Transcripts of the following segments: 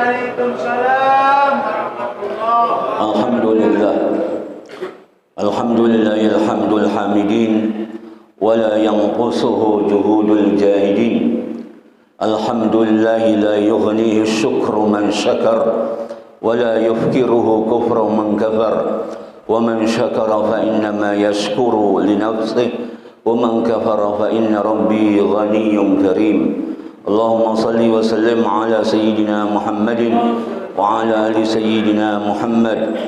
Waalaikumsalam warahmatullahi. Alhamdulillah. Alhamdulillahil hamdul hamidin wa la yanqusuhu juhudul jahidin. Alhamdulillahi la yughnihi syukru man syakar wa la yufkiruhu kufru man kafar. Wa man syakara fa innama yashkuru li nafsihi wa man kafara fa inna rabbi ghaniyyun karim. Allahumma salli wa sallim ala sayyidina Muhammadin wa ala ali sayyidina Muhammad.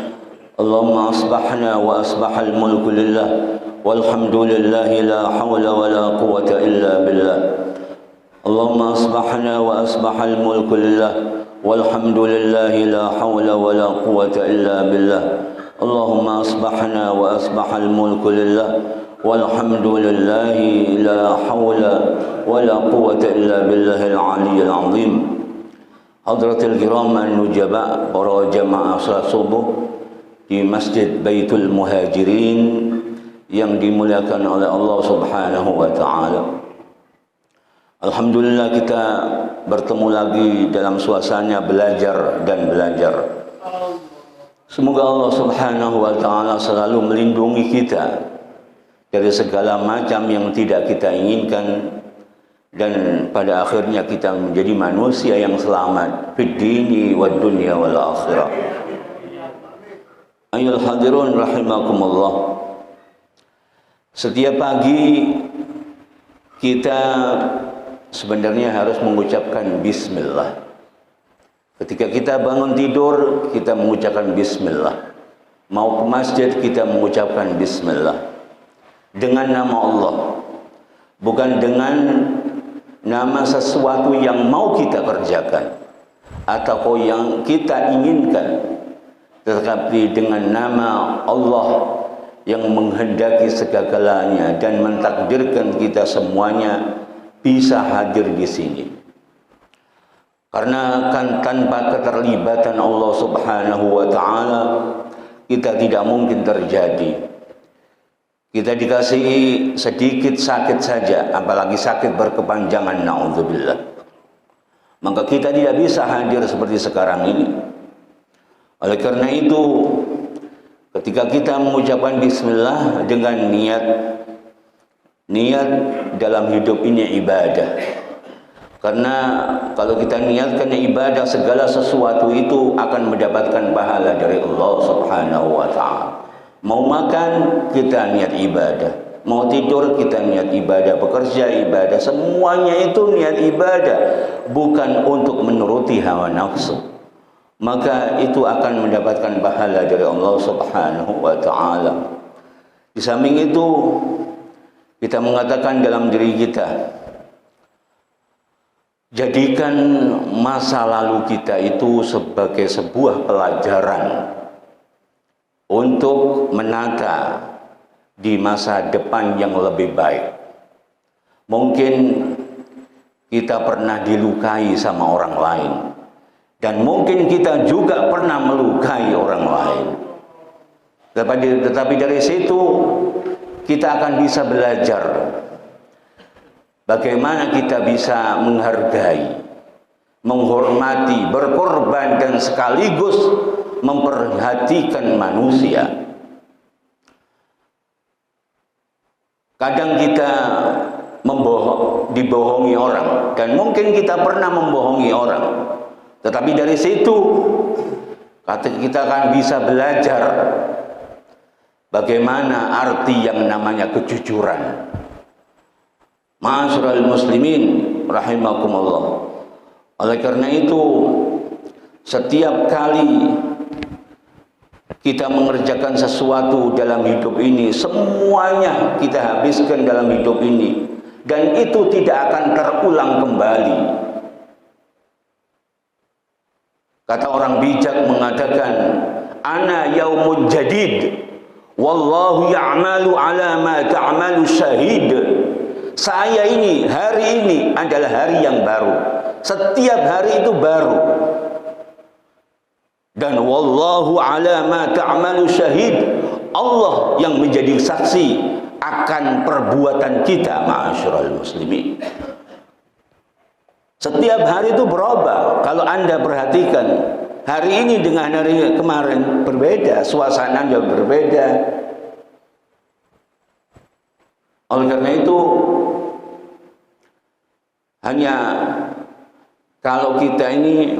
Allahumma asbahna wa asbahal mulku lillah walhamdulillahi la hawla wa la quwwata illa billah. Allahumma asbahna wa asbahal mulku lillah walhamdulillahi la hawla wa la quwwata illa billah. Allahumma asbahna wa asbahal mulku lillah walhamdulillahi la hawla wa la quwwata illa billahil aliyyil azim. Hadratil kiram an-nujaba, para jamaah salat subuh di Masjid Baitul Muhajirin yang dimuliakan oleh Allah Subhanahu wa taala. Alhamdulillah kita bertemu lagi dalam suasana belajar dan belajar. Semoga Allah Subhanahu wa taala selalu melindungi kita dari segala macam yang tidak kita inginkan, dan pada akhirnya kita menjadi manusia yang selamat fid dini wad dunya wal akhirah. Ayyuhal hadirun rahimakumullah. Setiap pagi kita sebenarnya harus mengucapkan bismillah. Ketika kita bangun tidur, kita mengucapkan bismillah. Mau ke masjid, kita mengucapkan bismillah. Dengan nama Allah, bukan dengan nama sesuatu yang mau kita kerjakan atau yang kita inginkan, tetapi dengan nama Allah yang menghendaki segala-galanya dan mentakdirkan kita semuanya bisa hadir di sini. Karena kan tanpa keterlibatan Allah Subhanahu wa taala kita tidak mungkin terjadi. Kita dikasih sedikit sakit saja, apalagi sakit berkepanjangan, naudzubillah, maka kita tidak bisa hadir seperti sekarang ini. Oleh karena itu, ketika kita mengucapkan bismillah dengan niat dalam hidup ini ibadah. Karena kalau kita niatkan ibadah, segala sesuatu itu akan mendapatkan pahala dari Allah Subhanahu wa taala. Mau makan, kita niat ibadah. Mau tidur, kita niat ibadah. Bekerja, ibadah. Semuanya itu niat ibadah, bukan untuk menuruti hawa nafsu. Maka itu akan mendapatkan pahala dari Allah Subhanahu wa taala. Di samping itu, kita mengatakan dalam diri kita, jadikan masa lalu kita itu sebagai sebuah pelajaran untuk menata di masa depan yang lebih baik. Mungkin kita pernah dilukai sama orang lain, dan mungkin kita juga pernah melukai orang lain. Tetapi dari situ kita akan bisa belajar bagaimana kita bisa menghargai, menghormati, berkorban, dan sekaligus memperhatikan manusia. Kadang kita dibohongi orang, dan mungkin kita pernah membohongi orang. Tetapi dari situ kita akan bisa belajar bagaimana arti yang namanya kejujuran. Ma'asyiral muslimin rahimakumullah. Oleh karena itu, setiap kali kita mengerjakan sesuatu dalam hidup ini, semuanya kita habiskan dalam hidup ini, dan itu tidak akan terulang kembali. Kata orang bijak mengatakan, ana yaumul jadid wallahu ya'malu ala ma ta'malu syahid. Saya ini, hari ini adalah hari yang baru. Setiap hari itu baru. Dan wallahu ala ma ta'malu syahid. Allah yang menjadi saksi akan perbuatan kita, ma'asyiral muslimin. Setiap hari itu berubah. Kalau Anda perhatikan, hari ini dengan hari kemarin berbeda, suasananya berbeda. Oleh karena itu, hanya kalau kita ini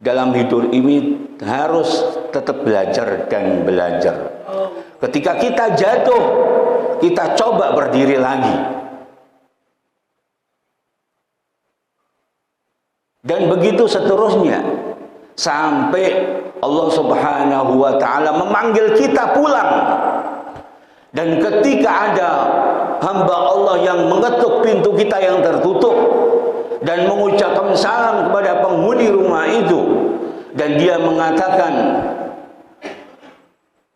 dalam hidup ini harus tetap belajar dan belajar. Ketika kita jatuh, kita coba berdiri lagi. Dan begitu seterusnya sampai Allah Subhanahu wa taala memanggil kita pulang. Dan ketika ada hamba Allah yang mengetuk pintu kita yang tertutup dan mengucapkan salam kepada penghuni rumah itu, dan dia mengatakan,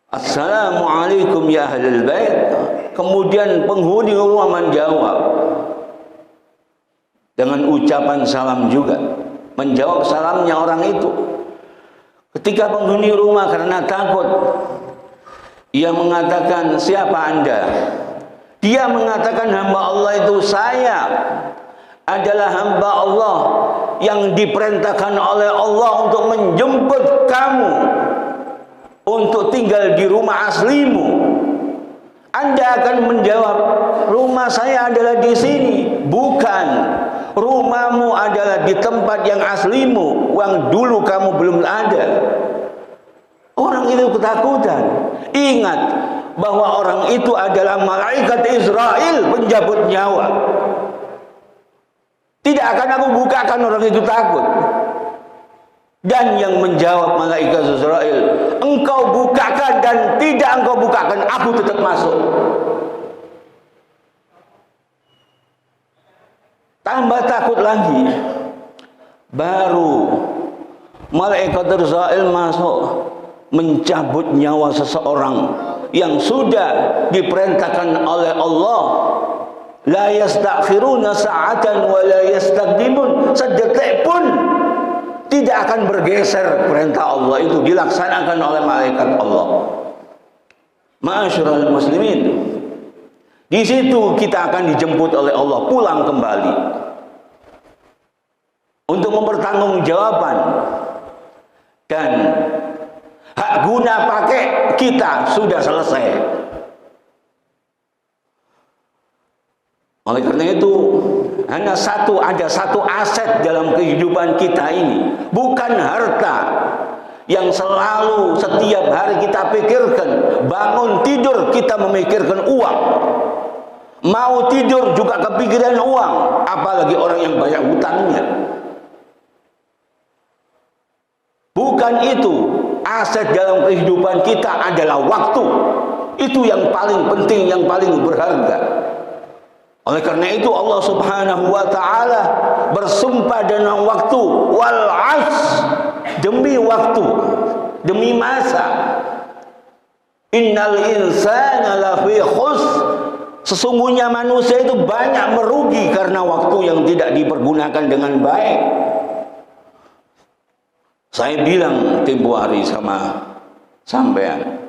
"Assalamualaikum ya ahlul bait." Kemudian penghuni rumah menjawab dengan ucapan salam juga, menjawab salamnya orang itu. Ketika penghuni rumah karena takut, ia mengatakan, "Siapa Anda?" Dia mengatakan, "Hamba Allah itu saya. Adalah hamba Allah yang diperintahkan oleh Allah untuk menjemput kamu untuk tinggal di rumah aslimu." Anda akan menjawab, "Rumah saya adalah di sini." Bukan, rumahmu adalah di tempat yang aslimu, yang dulu kamu belum ada. Orang itu ketakutan. Ingat bahwa orang itu adalah malaikat Israel, penjabut nyawa. Tidak akan aku bukakan, orang itu takut. Dan yang menjawab malaikat Israel, "Engkau bukakan dan tidak engkau bukakan, aku tetap masuk." Tambah takut lagi. Baru malaikat Israel masuk mencabut nyawa seseorang yang sudah diperintahkan oleh Allah. La yastakhiruna sa'atan wa la yastaqdimun. Sedetik pun tidak akan bergeser perintah Allah itu dilaksanakan oleh malaikat Allah. Ma'asyiral muslimin, di situ kita akan dijemput oleh Allah pulang kembali untuk mempertanggungjawabkan, dan hak guna pakai kita sudah selesai. Oleh karena itu, ada satu aset dalam kehidupan kita ini, bukan harta yang selalu setiap hari kita pikirkan. Bangun tidur kita memikirkan uang, mau tidur juga kepikiran uang, apalagi orang yang banyak hutangnya. Bukan itu. Aset dalam kehidupan kita adalah waktu. Itu yang paling penting, yang paling berharga. Oleh karena itu Allah Subhanahu wa taala bersumpah dengan waktu, wal 'asr, demi waktu, demi masa. Innal insana lafi khusr. Sesungguhnya manusia itu banyak merugi karena waktu yang tidak dipergunakan dengan baik. Saya bilang tempo hari sama sampean,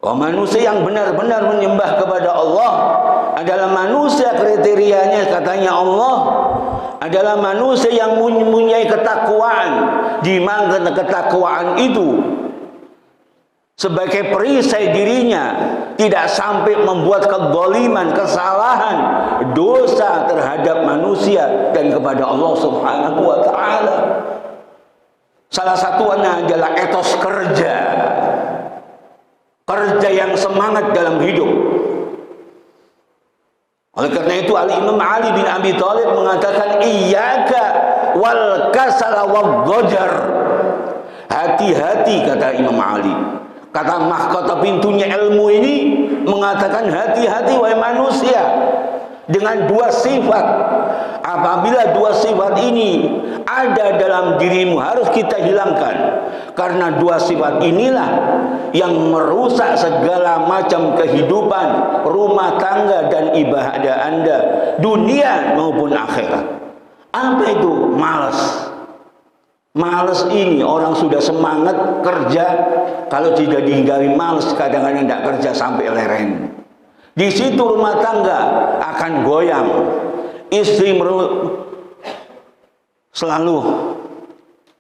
manusia yang benar-benar menyembah kepada Allah adalah manusia, kriterianya katanya Allah adalah manusia yang mempunyai ketakwaan, di mana ketakwaan itu sebagai perisai dirinya tidak sampai membuat kezaliman, kesalahan, dosa terhadap manusia dan kepada Allah Subhanahu wa taala. Salah satunya adalah etos kerja yang semangat dalam hidup. Oleh karena itu Imam Ali bin Abi Thalib mengatakan, iyyaka wal kasala wal ghajar. Hati-hati, kata Imam Ali. Kata mahkota pintunya ilmu ini mengatakan, hati-hati wahai manusia dengan dua sifat. Apabila dua sifat ini ada dalam dirimu, harus kita hilangkan. Karena dua sifat inilah yang merusak segala macam kehidupan, rumah tangga dan ibadah Anda, dunia maupun akhirat. Apa itu? Malas. Malas ini orang sudah semangat kerja, kalau tidak dihinggapi malas, kadang-kadang tidak kerja sampai lereng. Di situ rumah tangga akan goyang, Istri selalu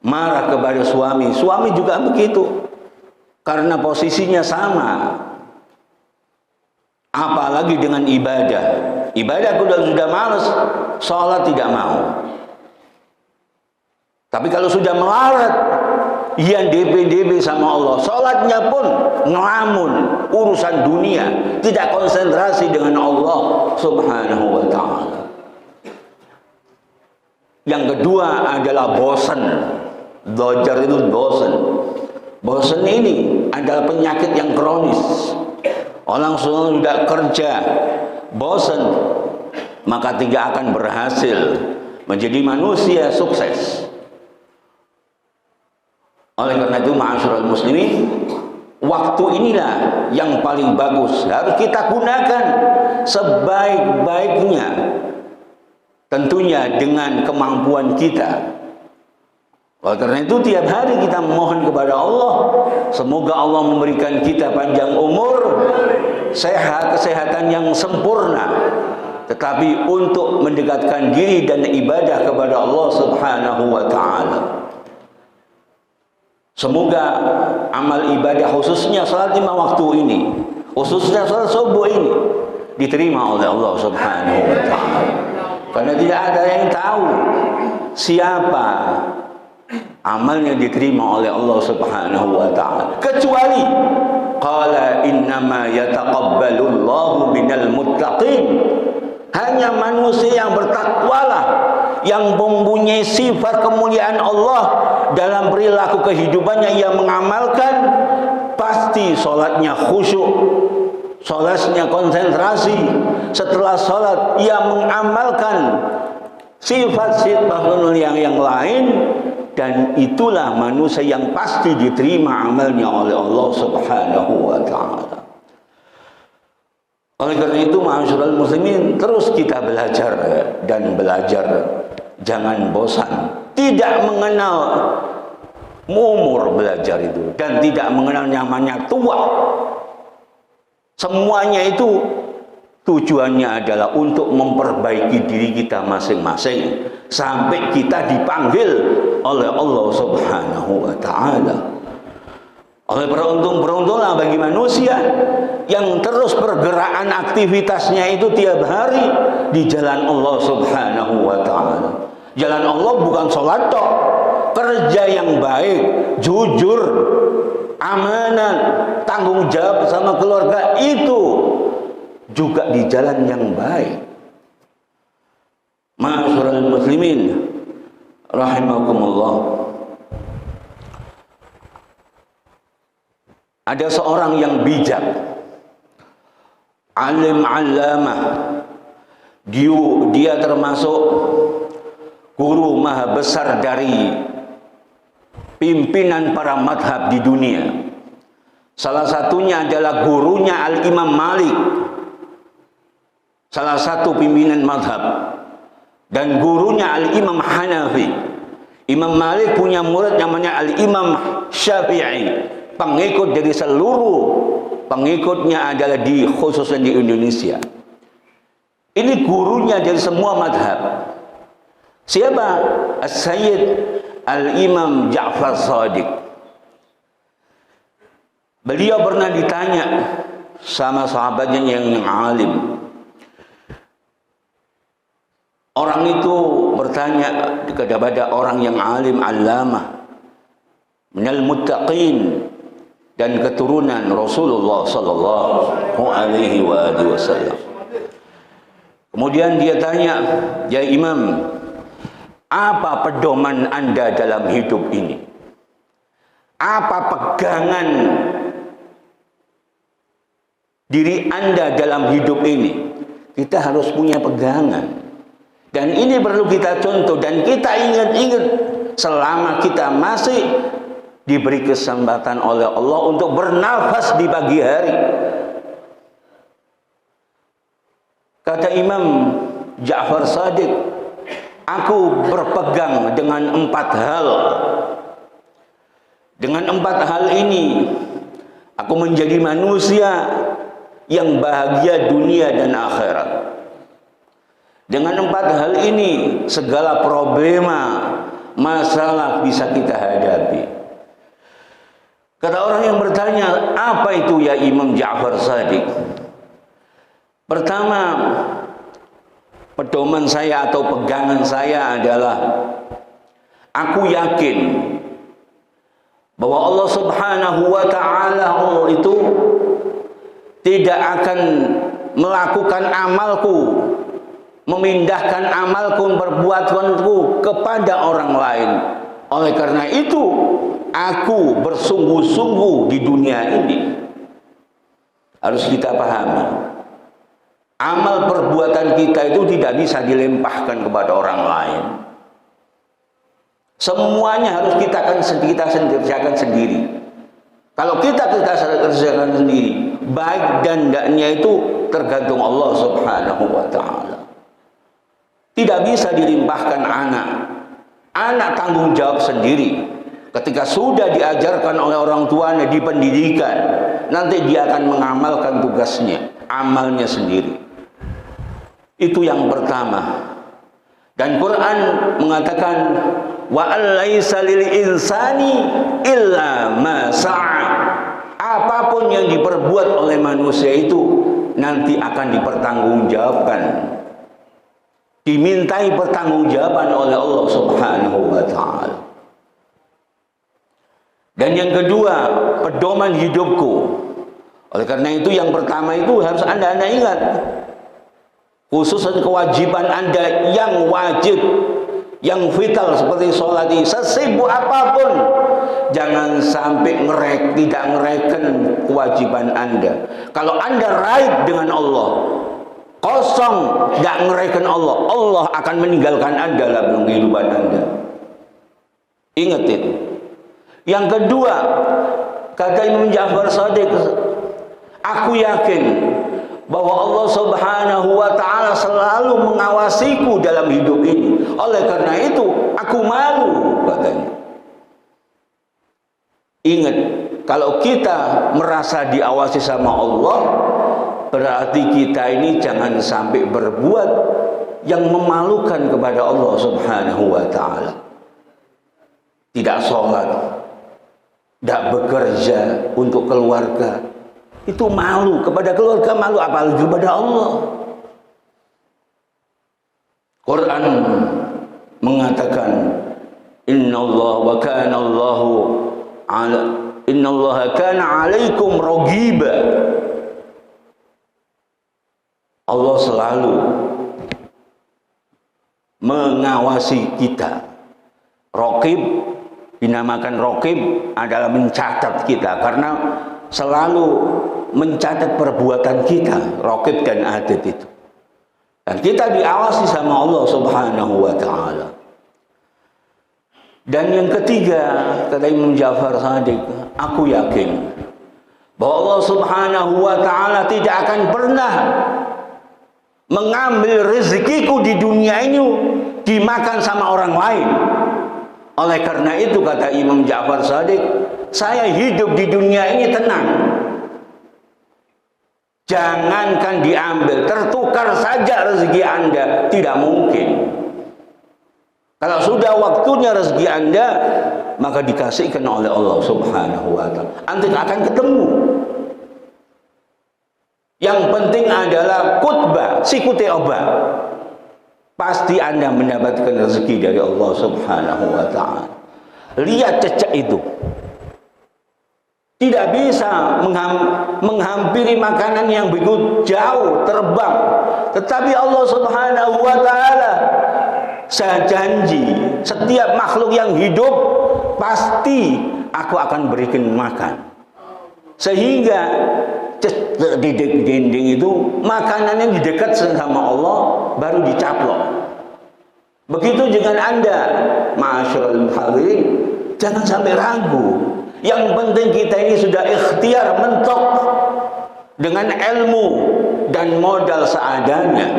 marah kepada suami. Suami juga begitu. Karena posisinya sama. Apalagi dengan ibadah. Ibadah sudah malas, sholat tidak mau. Tapi kalau sudah melarat, yang DP sama Allah, sholatnya pun ngelamun, urusan dunia, tidak konsentrasi dengan Allah Subhanahu wa ta'ala. Yang kedua adalah bosan. Dojar itu bosan. Bosan ini adalah penyakit yang kronis. Orang sudah kerja, bosan, maka tidak akan berhasil menjadi manusia sukses. Oleh karena itu, ma'asyiral muslimin, waktu inilah yang paling bagus, harus kita gunakan sebaik-baiknya, tentunya dengan kemampuan kita. Oleh karena itu, tiap hari kita memohon kepada Allah, semoga Allah memberikan kita panjang umur, kesehatan yang sempurna, tetapi untuk mendekatkan diri dan ibadah kepada Allah Subhanahu wa ta'ala. Semoga amal ibadah, khususnya salat 5 waktu ini, khususnya salat subuh ini, diterima oleh Allah Subhanahu wa ta'ala. Karena tidak ada yang tahu siapa amalnya diterima oleh Allah Subhanahu wa ta'ala, kecuali qala innama yataqabbalullahu minal muttaqin. Hanya manusia yang bertakwalah, yang mempunyai sifat kemuliaan Allah dalam perilaku kehidupannya, yang mengamalkan, pasti sholatnya khusyuk, sholatnya konsentrasi. Setelah sholat ia mengamalkan sifat-sifat yang lain, dan itulah manusia yang pasti diterima amalnya oleh Allah Subhanahu wa ta'ala. Oleh karena itu, ma'asyiral muslimin, terus kita belajar dan belajar, jangan bosan. Tidak mengenal umur belajar itu, dan tidak mengenal namanya tua. Semuanya itu tujuannya adalah untuk memperbaiki diri kita masing-masing sampai kita dipanggil oleh Allah Subhanahu wa ta'ala. Oleh beruntunglah bagi manusia yang terus pergerakan aktivitasnya itu tiap hari di jalan Allah Subhanahu wa ta'ala. Jalan Allah bukan sholat tok, kerja yang baik, jujur, amanah, tanggung jawab sama keluarga, itu juga di jalan yang baik. Ma'asyiral muslimin rahimakumullah. Ada seorang yang bijak, alim allamah, dia termasuk guru maha besar dari pimpinan para madhab di dunia. Salah satunya adalah gurunya Al-Imam Malik, salah satu pimpinan madhab, dan gurunya Al-Imam Hanafi. Imam Malik punya murid namanya Al-Imam Syafi'i, pengikut dari seluruh pengikutnya adalah khususnya di Indonesia. Ini gurunya dari semua madhab. Siapa? As-Sayyid Al-Imam Ja'far Shadiq. Beliau pernah ditanya sama sahabatnya yang alim. Orang itu bertanya kepada orang yang alim, allamah, minal muttaqin, dan keturunan Rasulullah sallallahu alaihi wasallam. Kemudian dia tanya, "Ya Imam, apa pedoman Anda dalam hidup ini? Apa pegangan diri Anda dalam hidup ini?" Kita harus punya pegangan, dan ini perlu kita contoh dan kita ingat-ingat selama kita masih diberi kesempatan oleh Allah untuk bernafas di pagi hari. Kata Imam Ja'far Shadiq, aku berpegang dengan 4 hal. Dengan 4 hal ini, aku menjadi manusia yang bahagia dunia dan akhirat. Dengan 4 hal ini segala problema, masalah bisa kita hadapi. Kata orang yang bertanya, apa itu ya Imam Ja'far Shadiq? Pertama, pedoman saya atau pegangan saya adalah aku yakin bahwa Allah Subhanahu wa ta'ala itu tidak akan melakukan amalku, memindahkan amalku, perbuatanku kepada orang lain. Oleh karena itu, aku bersungguh-sungguh di dunia ini. Harus kita pahami, amal perbuatan kita itu tidak bisa dilempahkan kepada orang lain. Semuanya harus kita kerjakan sendiri. Kalau kita kerjakan sendiri, baik dan tidaknya itu tergantung Allah Subhanahu wa ta'ala. Tidak bisa dilimpahkan anak. Anak tanggung jawab sendiri. Ketika sudah diajarkan oleh orang tuanya di pendidikan, nanti dia akan mengamalkan tugasnya, amalnya sendiri. Itu yang pertama. Dan Quran mengatakan, wa allaisa lil insani illa ma sa'a. Apapun yang diperbuat oleh manusia itu nanti akan dipertanggungjawabkan. Dimintai pertanggungjawaban oleh Allah Subhanahu wa ta'ala. Dan yang kedua, pedoman hidupku. Oleh karena itu yang pertama itu harus Anda ingat. Khususnya kewajiban Anda yang wajib, yang vital seperti sholat ini, sesibuk apapun, jangan sampai tidak ngereken kewajiban Anda. Kalau Anda raib dengan Allah, kosong, tidak ngereken Allah, Allah akan meninggalkan Anda dalam kehidupan Anda. Ingat itu. Yang kedua, kata Imam Ja'far Shadiq, aku yakin bahwa Allah Subhanahu wa ta'ala selalu mengawasiku dalam hidup ini. Oleh karena itu, aku malu, katanya. Ingat, kalau kita merasa diawasi sama Allah, berarti kita ini jangan sampai berbuat yang memalukan kepada Allah Subhanahu wa ta'ala. Tidak sholat, tidak bekerja untuk keluarga, itu malu kepada keluarga, malu apalagi kepada Allah. Quran mengatakan, innallaha kana 'alaikum raghiba. Allah selalu mengawasi kita. Raqib, dinamakan raqib adalah mencatat kita, karena selalu mencatat perbuatan kita, raqib dan atid itu. Dan kita diawasi sama Allah Subhanahu wa ta'ala. Dan yang ketiga, kata Imam Ja'far Shadiq, aku yakin bahwa Allah Subhanahu wa ta'ala tidak akan pernah mengambil rezekiku di dunia ini dimakan sama orang lain. Oleh karena itu, kata Imam Ja'far Shadiq, saya hidup di dunia ini tenang. Jangankan diambil, tertukar saja rezeki Anda, tidak mungkin. Kalau sudah waktunya rezeki Anda, maka dikasihkan oleh Allah Subhanahu wa ta'ala. Anda akan ketemu. Yang penting adalah khutbah, sikuti obat. Pasti Anda mendapatkan rezeki dari Allah Subhanahu wa ta'ala. Lihat cecak itu. Tidak bisa menghampiri makanan yang begitu jauh terbang. Tetapi Allah Subhanahu wa ta'ala, saya janji setiap makhluk yang hidup pasti aku akan berikan makan. Sehingga di dinding itu makanan yang didekat sama Allah baru dicaplok. Begitu dengan Anda, ma'asyiral hadirin, jangan sampai ragu. Yang penting kita ini sudah ikhtiar mentok dengan ilmu dan modal seadanya.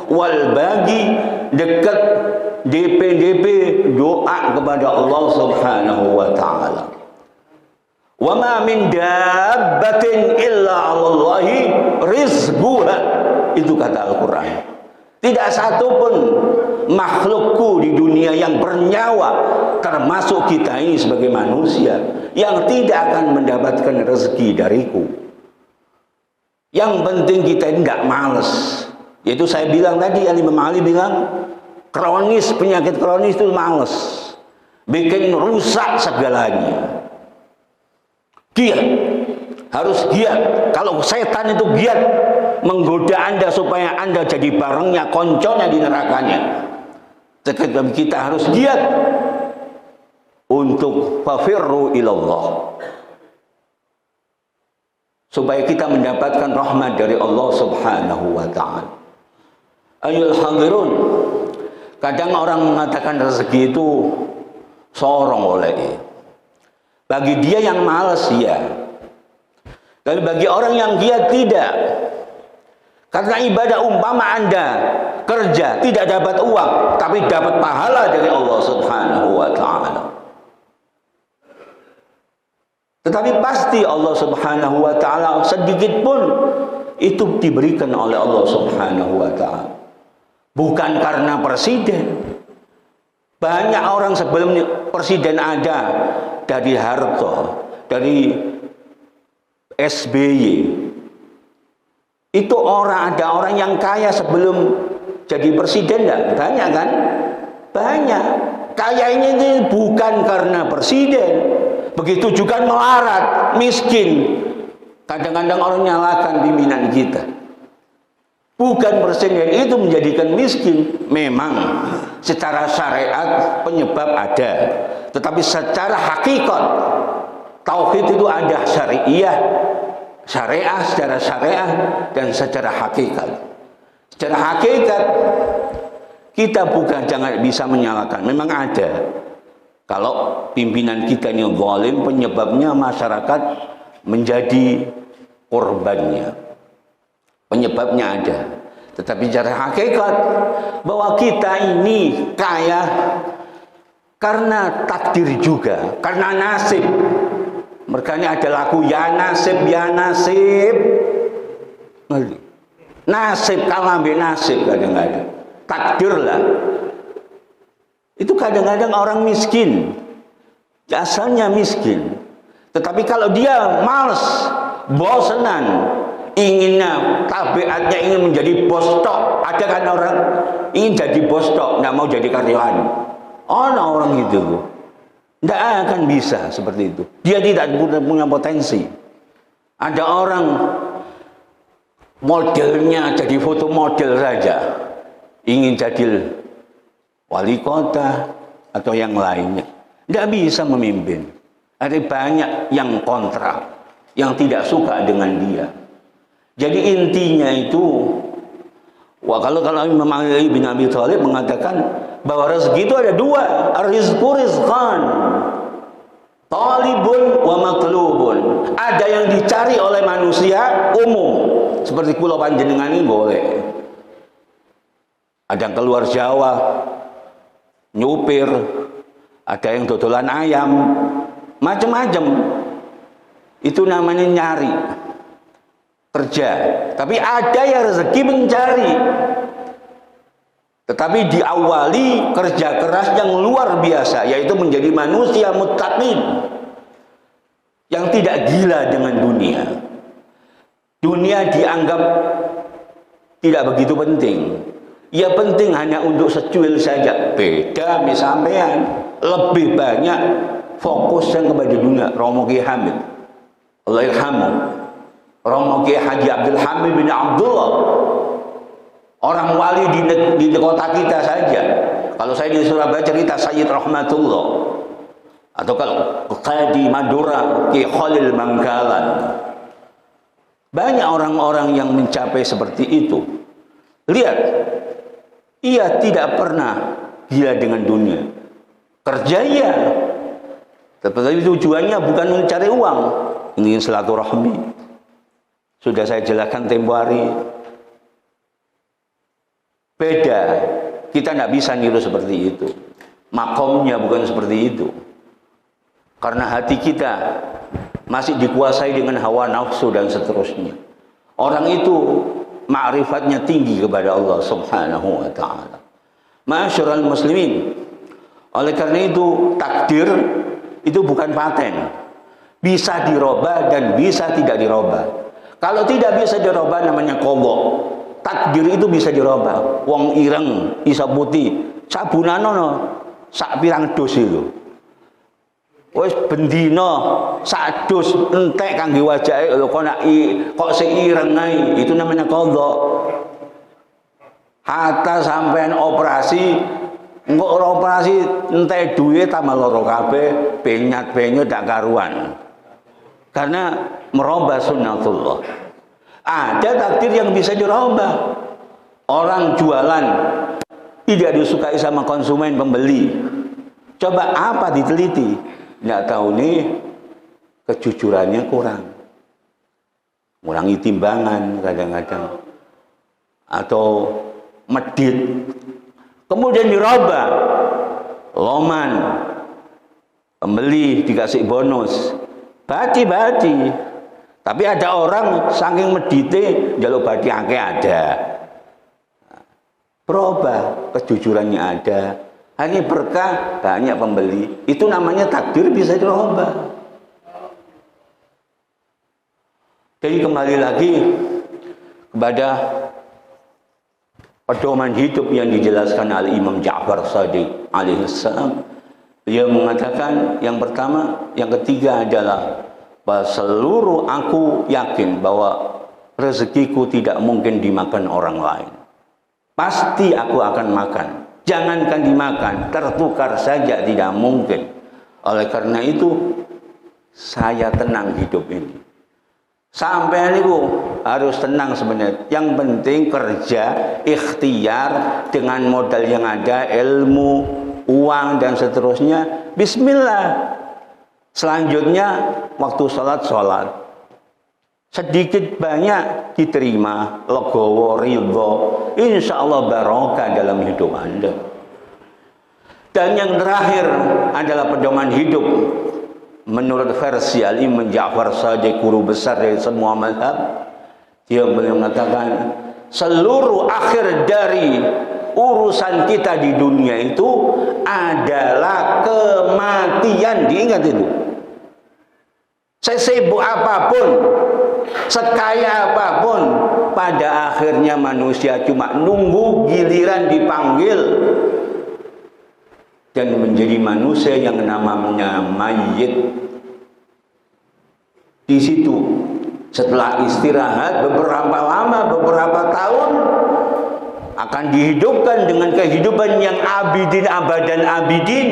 Wal bagi dekat DP doa kepada Allah Subhanahu wa ta'ala. Wa ma min dabbatin illa 'alallahi rizquha. Itu kata Al-Qur'an. Tidak satupun makhlukku di dunia yang bernyawa, termasuk kita ini sebagai manusia, yang tidak akan mendapatkan rezeki dariku. Yang penting kita ini tidak males. Yaitu saya bilang tadi, Imam Ali bilang, penyakit kronis itu males, bikin rusak segalanya. Giat, harus giat. Kalau setan itu giat menggoda Anda supaya Anda jadi barengnya, konconya di nerakanya. Tetapi kita harus giat untuk fafirru ilallah, supaya kita mendapatkan rahmat dari Allah Subhanahu wa ta'ala. Ayul hadirun, kadang orang mengatakan rezeki itu sorong oleh. Bagi dia yang malas ya, tapi bagi orang yang giat tidak. Karena ibadah, umpama Anda kerja tidak dapat uang, tapi dapat pahala dari Allah Subhanahu wa ta'ala. Tetapi pasti Allah Subhanahu wa ta'ala sedikit pun itu diberikan oleh Allah Subhanahu wa ta'ala. Bukan karena presiden. Banyak orang sebelum presiden ada, dari Harto, dari SBY, itu ada orang yang kaya sebelum jadi presiden, enggak? Banyak kan? Banyak. Kayanya ini bukan karena presiden. Begitu juga melarat, miskin. Kadang-kadang orang nyalakan pimpinan kita. Bukan presiden itu menjadikan miskin. Memang secara syariat penyebab ada, tetapi secara hakikat tauhid itu ada syariah, secara syariah dan secara hakikat. Secara hakikat kita bukan jangan bisa menyalahkan. Memang ada. Kalau pimpinan kita ini zalim, penyebabnya masyarakat menjadi korbannya. Penyebabnya ada. Tetapi secara hakikat bahwa kita ini kaya karena takdir juga, karena nasib. Makanya ada lagu ya nasib, ya nasib. Nasib kalah ambil nasib kadang-kadang. Takdir lah. Itu kadang-kadang orang miskin, asalnya miskin. Tetapi kalau dia males, bosenan, inginnya, tabiatnya ingin menjadi bos tok. Ada kan orang ingin jadi bos tok, nggak mau jadi karyawan. Orang gitu, nggak akan bisa seperti itu. Dia tidak punya potensi. Ada orang modelnya jadi foto model saja, ingin jadi wali kota atau yang lainnya, nggak bisa memimpin. Ada banyak yang kontra, yang tidak suka dengan dia. Jadi intinya itu, kalau Imam Ali bin Abi Thalib mengatakan bahwa rezeki itu ada dua, rizqu rizqan, talibun wa matlubun. Ada yang dicari oleh manusia umum, seperti kula panjenengan ini boleh. Ada yang keluar Jawa, nyupir, ada yang dodolan ayam, macam-macam. Itu namanya nyari kerja. Tapi ada yang rezeki mencari, tetapi diawali kerja keras yang luar biasa, yaitu menjadi manusia muttaqin yang tidak gila dengan dunia. Dunia dianggap tidak begitu penting. Ya penting hanya untuk secuil saja. Beda misalnya lebih banyak fokusnya kepada dunia. Romo Kiai Hamid, Allah irhamu, Romo Kiai Haji Abdul Hamid bin Abdullah, orang wali di kota kita saja. Kalau saya di Surabaya cerita Sayyid Rahmatullah, atau kalau Qadi Madura Kiai Khalil Manggalan. Banyak orang-orang yang mencapai seperti itu. Lihat, ia tidak pernah gila dengan dunia. Kerja ya, tetapi tujuannya bukan mencari uang, ingin silaturahmi. Sudah saya jelaskan tempo hari. Beda, kita tidak bisa niru seperti itu. Makomnya bukan seperti itu. Karena hati kita masih dikuasai dengan hawa nafsu dan seterusnya. Orang itu ma'rifatnya tinggi kepada Allah Subhanahu wa taala. Ma'asyiral muslimin, oleh karena itu takdir itu bukan paten. Bisa dirubah dan bisa tidak dirubah. Kalau tidak bisa dirubah namanya qadha. Takdir itu bisa dirubah. Wong ireng isa putih, sabunanono sak pirang dos itu. Wis bendina sak dos entek kangge wajahe lho kok sing ireng ae, itu namanya qadha. Hatta sampean operasi, engko ora operasi entek duwe tambah loro kabeh, penyat-penyut dak karuan. Karena merubah sunnatullah. Ada takdir yang bisa dirubah. Orang jualan tidak disukai sama konsumen pembeli. Coba apa diteliti? Nggak tahu nih, kejujurannya kurang. Ngurangi timbangan kadang-kadang. Atau medit. Kemudian dirubah. Loman. Pembeli dikasih bonus. Bati. Tapi ada orang saking medite njaluk bati akeh ada. Berubah, kejujurannya ada. Hanya berkah banyak pembeli. Itu namanya takdir bisa dirubah. Jadi kembali lagi kepada pedoman hidup yang dijelaskan oleh Imam Ja'far Shadiq alaihissalam. Beliau mengatakan yang pertama, yang ketiga adalah bahwa seluruh aku yakin bahwa rezekiku tidak mungkin dimakan orang lain. Pasti aku akan makan. Jangankan dimakan, tertukar saja tidak mungkin. Oleh karena itu, saya tenang hidup ini. Sampai itu harus tenang sebenarnya. Yang penting kerja, ikhtiar dengan modal yang ada, ilmu, uang dan seterusnya. Bismillah. Selanjutnya waktu sholat. Sedikit banyak diterima, legowo, ridho. Insya Allah barokah dalam hidup Anda. Dan yang terakhir adalah pedoman hidup menurut versi Imam Ja'far Shadiq, guru besar dari semua mazhab. Dia mengatakan seluruh akhir dari urusan kita di dunia itu adalah kematian. Diingat itu. Sesibuk apapun, sekaya apapun, pada akhirnya manusia cuma nunggu giliran dipanggil dan menjadi manusia yang namanya mayit. Di situ setelah istirahat beberapa lama, beberapa tahun, akan dihidupkan dengan kehidupan yang abidin abadan abidin,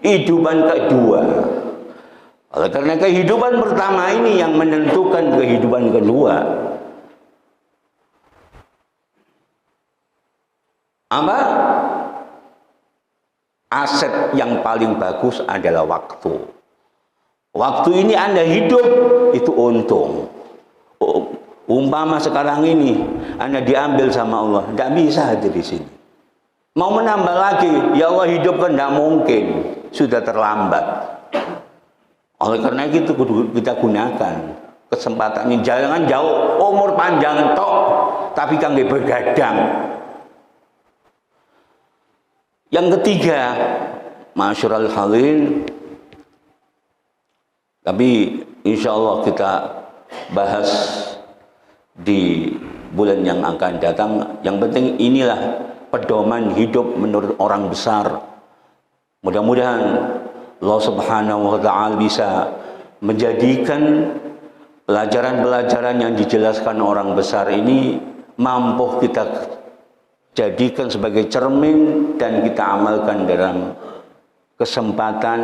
kehidupan kedua. Oleh karena kehidupan pertama ini yang menentukan kehidupan kedua. Apa? Aset yang paling bagus adalah waktu. Waktu ini Anda hidup, itu untung. Umpama sekarang ini Anda diambil sama Allah, tidak bisa hadir di sini. Mau menambah lagi, ya Allah hidupkan, tidak mungkin, sudah terlambat. Oleh karena itu kita gunakan kesempatan ini. Jangan jauh umur panjang tok, tapi kangge begadang. Yang ketiga, masyarul halin, tapi insya Allah kita bahas di bulan yang akan datang. Yang penting inilah pedoman hidup menurut orang besar. Mudah-mudahan Allah Subhanahu wa ta'ala bisa menjadikan pelajaran-pelajaran yang dijelaskan orang besar ini mampu kita jadikan sebagai cermin dan kita amalkan dalam kesempatan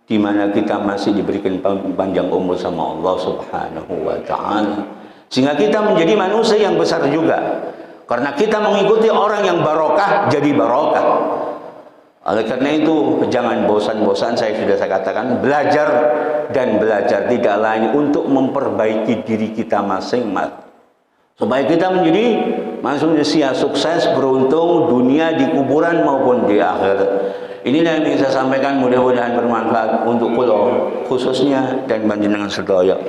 di mana kita masih diberikan panjang umur sama Allah Subhanahu wa ta'ala, sehingga kita menjadi manusia yang besar juga karena kita mengikuti orang yang barokah jadi barokah. Oleh karena itu jangan bosan-bosan, saya katakan belajar dan belajar tidak lain untuk memperbaiki diri kita masing-masing supaya kita menjadi manusia sukses, beruntung dunia di kuburan maupun di akhir. Inilah yang ingin saya sampaikan, mudah-mudahan bermanfaat untuk kula khususnya dan panjenengan sedaya.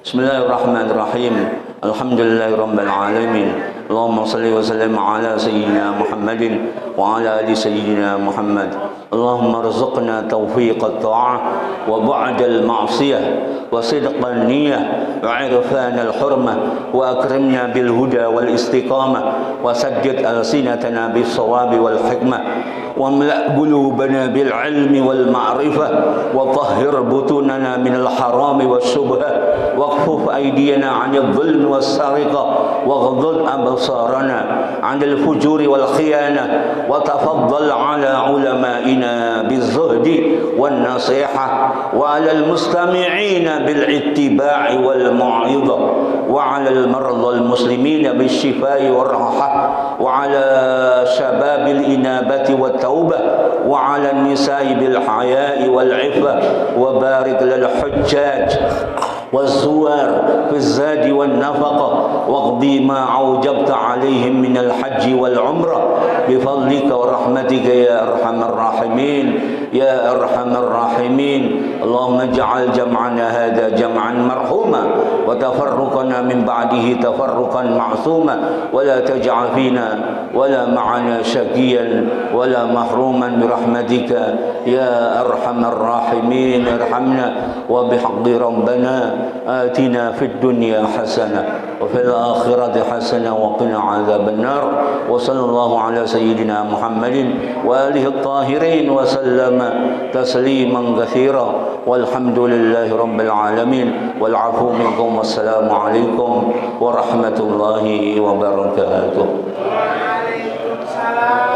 Bismillahirrahmanirrahim. Alhamdulillahi Rabbil Alamin. Allahumma salli wa sallim ala Sayyidina Muhammadin wa ala ali Sayyidina Muhammad. Allahumma rizqna tawfiq at-ta'ah wa bu'd al-ma'siyah wa sidq an-niyah wa irfan al-hurmah wa akrimna bil huda wal istiqamah wa saddid alsinatana bis sawab wal hikmah واملأ قلوبنا بالعلم والمعرفة وطهر بطوننا من الحرام والشبهة واكفف أيدينا عن الظلم والسرقة واغضض أبصارنا عن الفجور والخيانة وتفضل على علمائنا بالزهد والنصيحة وعلى المستمعين بالاتباع والموعظة وعلى المرضى المسلمين بالشفاء والراحة وعلى شباب الإنابة والتوبة وعلى النساء بالحياء والعفة وبارك للحجاج والزوار في الزاد والنفقة واقضي ما أوجبت عليهم من الحج والعمرة بفضلك ورحمتك يا أرحم الراحمين يا أرحم الراحمين. اللهم اجعل جمعنا هذا جمعا مرحوما وتفرقنا من بعده تفرقا معصوما ولا تجعل فينا ولا معنا شقيا ولا محروما برحمتك يا أرحم الراحمين. ارحمنا وبحق ربنا آتنا في الدنيا حسنة وفي الآخرة حسنة وقنا عذاب النار. وصلى الله على سيدنا محمد وآله الطاهرين وسلم تسليما كثيرا والحمد لله رب العالمين والعفو منكم والسلام عليكم ورحمة الله وبركاته. Waalaikumsalam.